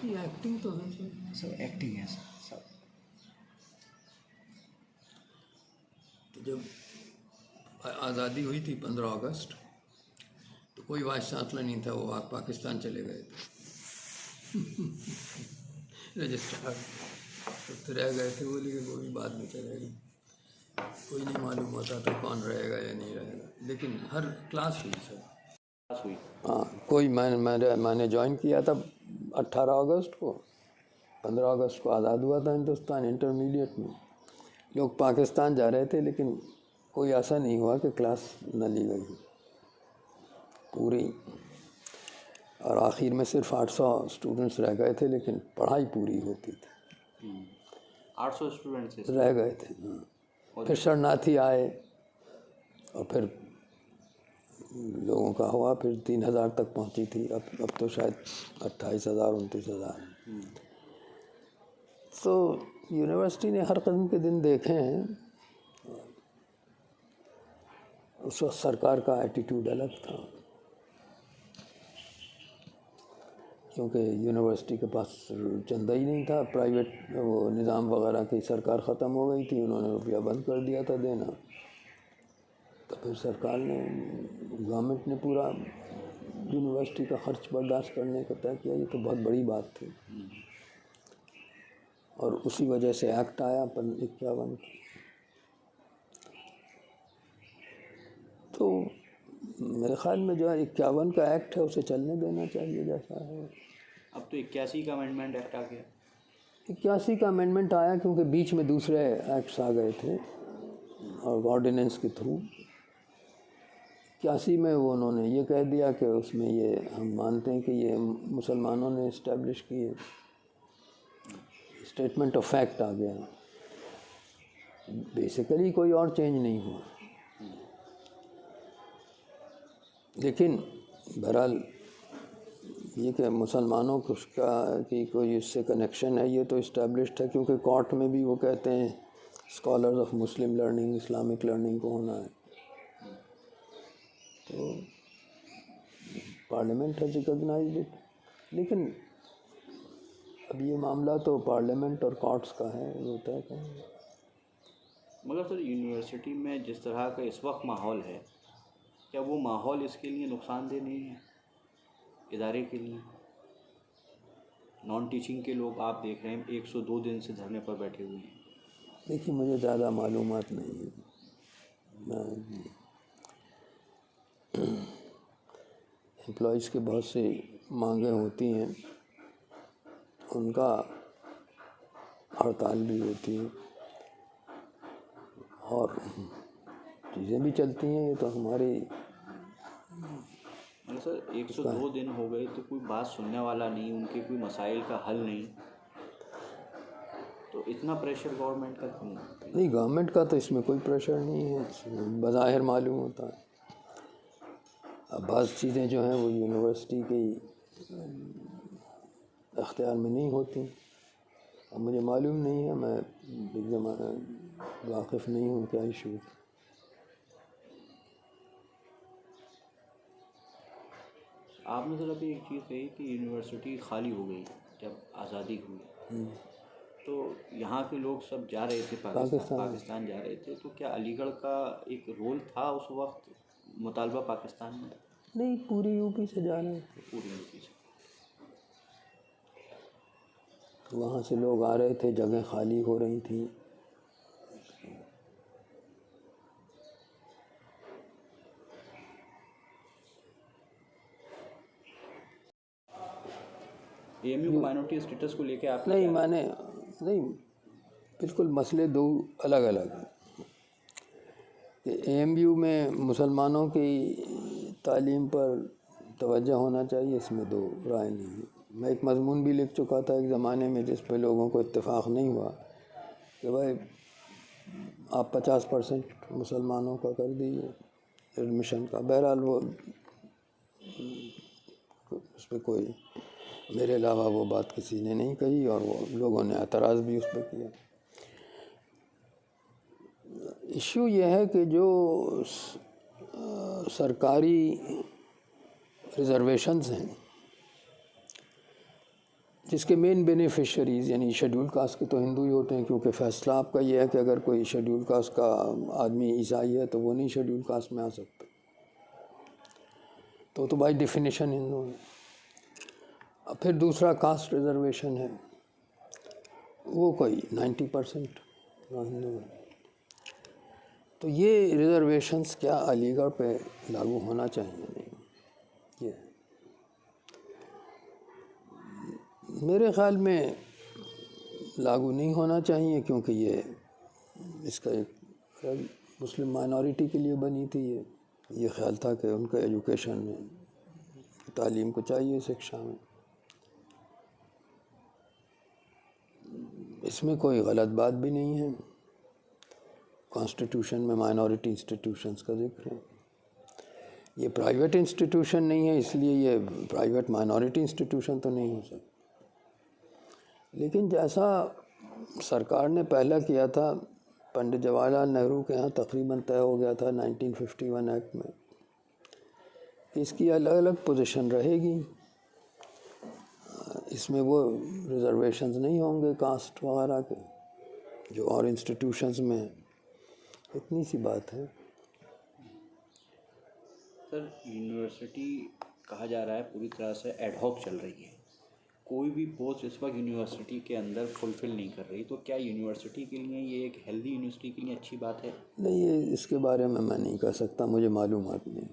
یہ ایکٹنگ تو ہے سب ایکٹنگ ہے سب. تو جب آزادی ہوئی تھی 15 اگست تو کوئی وائس چانسلر نہیں تھا, وہ پاکستان چلے گئے تھے رجسٹرار تو رہ گئے تھے وہ, لیکن وہ بھی بعد میں چلے گئے. کوئی نہیں معلوم ہوتا تو کون رہے گا یا نہیں رہے گا, لیکن ہر کلاس ہوئی سر. ہاں کوئی میں نے جوائن کیا تھا 18 اگست کو, 15 اگست کو آزاد ہوا تھا ہندوستان. انٹرمیڈیٹ میں لوگ پاکستان جا رہے تھے, لیکن کوئی ایسا نہیں ہوا کہ کلاس نہ لی گئی پوری, اور آخر میں صرف 800 اسٹوڈنٹس رہ گئے تھے, لیکن پڑھائی پوری ہوتی تھی. 800 اسٹوڈنٹس رہ گئے تھے. پھر شرناتھی آئے اور پھر لوگوں کا ہوا, پھر 3000 تک پہنچی تھی. اب تو شاید 28,000 29,000. تو یونیورسٹی نے ہر قسم کے دن دیکھے ہیں. اس وقت سرکار کا ایٹیٹیوڈ الگ تھا, کیونکہ یونیورسٹی کے پاس چندہ ہی نہیں تھا. پرائیویٹ وہ نظام وغیرہ کی سرکار ختم ہو گئی تھی, انہوں نے روپیہ بند کر دیا تھا دینا. تو پھر سرکار نے, گورنمنٹ نے پورا یونیورسٹی کا خرچ برداشت کرنے کا طے کیا. یہ تو بہت بڑی بات تھی, اور اسی وجہ سے ایکٹ آیا 51. تو میرے خیال میں جو ہے 51 کا ایکٹ ہے اسے چلنے دینا چاہیے جیسا ہے. اب تو 81 کا امینڈمنٹ ایکٹ آ گیا. 81 کا امینڈمنٹ آیا کیونکہ بیچ میں دوسرے ایکٹس آ گئے تھے اور آرڈیننس کے تھرو. 81 میں وہ انہوں نے یہ کہہ دیا کہ اس میں یہ ہم مانتے ہیں کہ یہ مسلمانوں نے اسٹیبلش کی ہے. اسٹیٹمنٹ آف فیکٹ آ گیا. بیسیکلی کوئی اور چینج نہیں ہوا, لیکن بہرحال یہ کہ مسلمانوں کی کوئی اس سے کنیکشن ہے, یہ تو اسٹیبلشڈ ہے, کیونکہ کورٹ میں بھی وہ کہتے ہیں scholars of Muslim learning, Islamic learning کو ہونا ہے. تو پارلیمنٹ ہیز ریکگنائزڈ اٹ. لیکن اب یہ معاملہ تو پارلیمنٹ اور کورٹس کا ہے, وہ طے کریں گے. مگر سر یونیورسٹی میں جس طرح کا اس وقت ماحول ہے, کیا وہ ماحول اس کے لیے نقصان دہ نہیں ہے ادارے کے لیے؟ نان ٹیچنگ کے لوگ آپ دیکھ رہے ہیں 102 دن سے دھرنے پر بیٹھے ہوئے ہیں. دیکھیے مجھے زیادہ معلومات نہیں ہے. امپلائیز کے بہت سی مانگیں ہوتی ہیں, ان کا ہڑتال بھی ہوتی ہے اور چیزیں بھی چلتی ہیں. یہ تو ہماری سر 102 دن ہو گئے تو کوئی بات سننے والا نہیں, ان کے کوئی مسائل کا حل نہیں, تو اتنا پریشر گورنمنٹ کا کیوں؟ نہیں, گورنمنٹ کا تو اس میں کوئی پریشر نہیں ہے, بظاہر معلوم ہوتا ہے. اب بعض چیزیں جو ہیں وہ یونیورسٹی کے اختیار میں نہیں ہوتی. اب مجھے معلوم نہیں ہے, میں ایک واقف نہیں ہوں کیا ایشو. آپ نے سر ابھی ایک چیز کہی کہ یونیورسٹی خالی ہو گئی جب آزادی ہوئی, تو یہاں کے لوگ سب جا رہے تھے پاکستان جا رہے تھے, تو کیا علی گڑھ کا ایک رول تھا اس وقت مطالبہ پاکستان میں؟ نہیں, پوری یو پی سے جا رہے تھے. پوری یو پی سے وہاں سے لوگ آ رہے تھے, جگہیں خالی ہو رہی تھیں. اے ایم یو کو مائنورٹی اسٹیٹس کو لے کے آپ نہیں, میں نے نہیں, بالکل مسئلے دو الگ الگ ہیں. کہ اے ایم یو میں مسلمانوں کی تعلیم پر توجہ ہونا چاہیے, اس میں دو رائے نہیں ہے. میں ایک مضمون بھی لکھ چکا تھا ایک زمانے میں, جس پہ لوگوں کو اتفاق نہیں ہوا کہ بھائی آپ 50% مسلمانوں کا کر دیجیے ایڈمیشن کا. بہرحال وہ اس پہ کوئی میرے علاوہ وہ بات کسی نے نہیں کہی, اور وہ لوگوں نے اعتراض بھی اس پہ کیا. ایشو یہ ہے کہ جو سرکاری ریزرویشنز ہیں, جس کے مین بینیفیشریز یعنی شیڈول کاسٹ کے تو ہندو ہی ہوتے ہیں، کیونکہ فیصلہ آپ کا یہ ہے کہ اگر کوئی شیڈول کاسٹ کا آدمی عیسائی ہے تو وہ نہیں شیڈول کاسٹ میں آ سکتا، تو بائی ڈیفینیشن ہندو ہے۔ پھر دوسرا کاسٹ ریزرویشن ہے، وہ کوئی 90% ہندو ہے۔ تو یہ ریزرویشنز کیا علی گڑھ پہ لاگو ہونا چاہیے؟ نہیں، یہ میرے خیال میں لاگو نہیں ہونا چاہیے، کیونکہ یہ اس کا ایک مسلم مائنورٹی کے لیے بنی تھی۔ یہ خیال تھا کہ ان کا ایجوکیشن میں، تعلیم کو چاہیے شکشا میں، اس میں کوئی غلط بات بھی نہیں ہے۔ کانسٹیٹیوشن میں مائنورٹی انسٹیٹیوشنز کا ذکر ہے، یہ پرائیویٹ انسٹیٹیوشن نہیں ہے، اس لیے یہ پرائیویٹ مائنورٹی انسٹیٹیوشن تو نہیں ہو سکتا۔ لیکن جیسا سرکار نے پہلا کیا تھا، پنڈت جواہر لال نہرو کے ہاں تقریباً طے ہو گیا تھا 1951 ایکٹ میں کہ اس کی الگ الگ پوزیشن رہے گی، اس میں وہ ریزرویشنز نہیں ہوں گے کاسٹ وغیرہ کے جو اور انسٹیٹیوشنز میں ہیں۔ اتنی سی بات ہے۔ سر، یونیورسٹی کہا جا رہا ہے پوری طرح سے ایڈ ہاک چل رہی ہے، کوئی بھی پوسٹ اس وقت یونیورسٹی کے اندر فلفل نہیں کر رہی، تو کیا یونیورسٹی کے لیے یہ ایک ہیلدی یونیورسٹی کے لیے اچھی بات ہے؟ نہیں، یہ اس کے بارے میں نہیں کہہ سکتا، مجھے معلومات نہیں۔